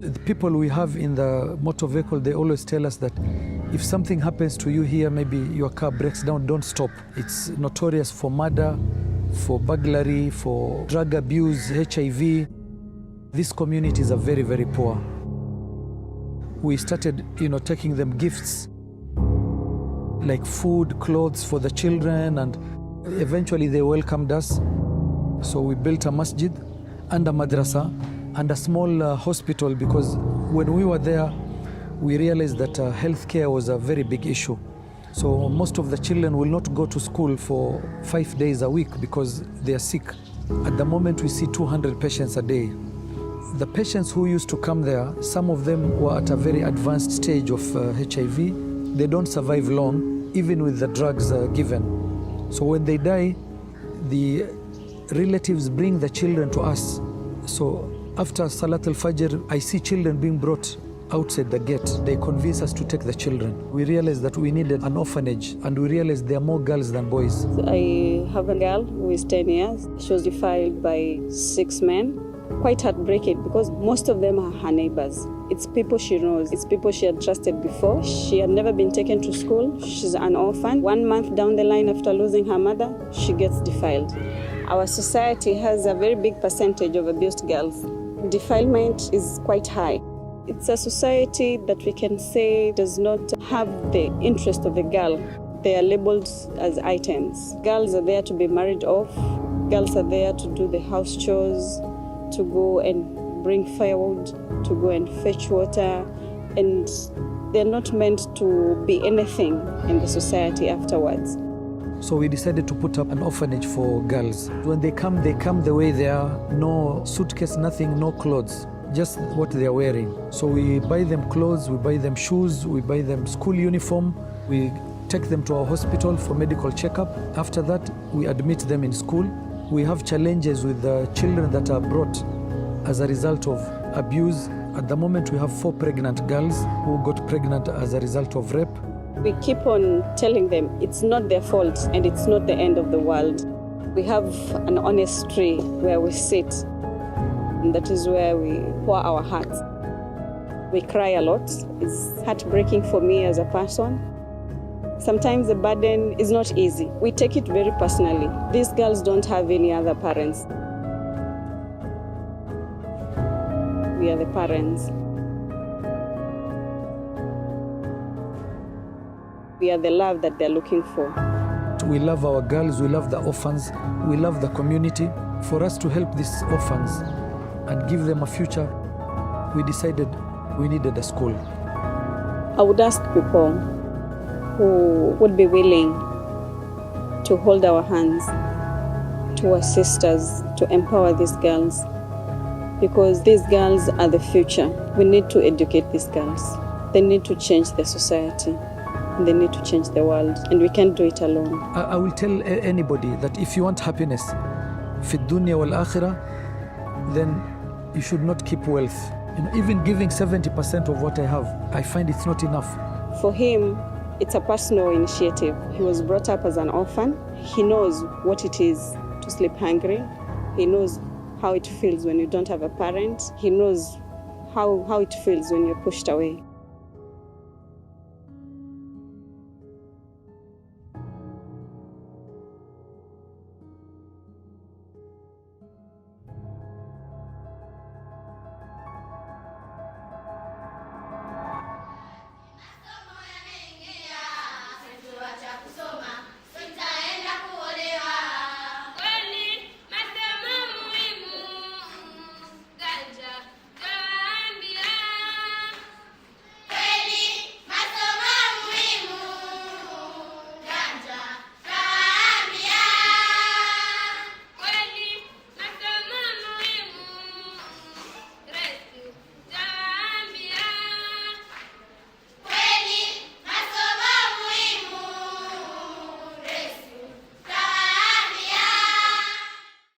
The people we have in the motor vehicle, they always tell us that if something happens to you here, maybe your car breaks down, don't stop. It's notorious for murder, for burglary, for drug abuse, HIV. These communities are very, very poor. We started, taking them gifts like food, clothes for the children, and eventually they welcomed us. So we built a masjid and a madrasa and a small hospital, because when we were there, we realized that healthcare was a very big issue. So most of the children will not go to school for 5 days a week because they are sick. At the moment, we see 200 patients a day. The patients who used to come there, some of them were at a very advanced stage of HIV. They don't survive long, even with the drugs given. So when they die, the relatives bring the children to us. So after Salat al-Fajr, I see children being brought outside the gate. They convince us to take the children. We realized that we needed an orphanage, and we realized there are more girls than boys. I have a girl who is 10 years. She was defiled by 6 men. Quite heartbreaking, because most of them are her neighbors. It's people she knows. It's people she had trusted before. She had never been taken to school. She's an orphan. 1 month down the line after losing her mother, she gets defiled. Our society has a very big percentage of abused girls. Defilement is quite high. It's a society that we can say does not have the interest of the girl. They are labeled as items. Girls are there to be married off. Girls are there to do the house chores, to go and bring firewood, to go and fetch water, and they're not meant to be anything in the society afterwards. So we decided to put up an orphanage for girls. When they come the way they are, no suitcase, nothing, no clothes, just what they are wearing. So we buy them clothes, we buy them shoes, we buy them school uniform, we take them to our hospital for medical checkup. After that, we admit them in school. We have challenges with the children that are brought as a result of abuse. At the moment, we have 4 pregnant girls who got pregnant as a result of rape. We keep on telling them it's not their fault and it's not the end of the world. We have an honest tree where we sit, and that is where we pour our hearts. We cry a lot. It's heartbreaking for me as a person. Sometimes the burden is not easy. We take it very personally. These girls don't have any other parents. We are the parents. We are the love that they're looking for. We love our girls, we love the orphans, we love the community. For us to help these orphans and give them a future, we decided we needed a school. I would ask people who would be willing to hold our hands, to assist us, to empower these girls, because these girls are the future. We need to educate these girls. They need to change the society. They need to change the world, and we can't do it alone. I will tell anybody that if you want happiness, fi dunya wal akhirah, then you should not keep wealth. Even giving 70% of what I have, I find it's not enough. For him, it's a personal initiative. He was brought up as an orphan. He knows what it is to sleep hungry. He knows how it feels when you don't have a parent. He knows how it feels when you're pushed away.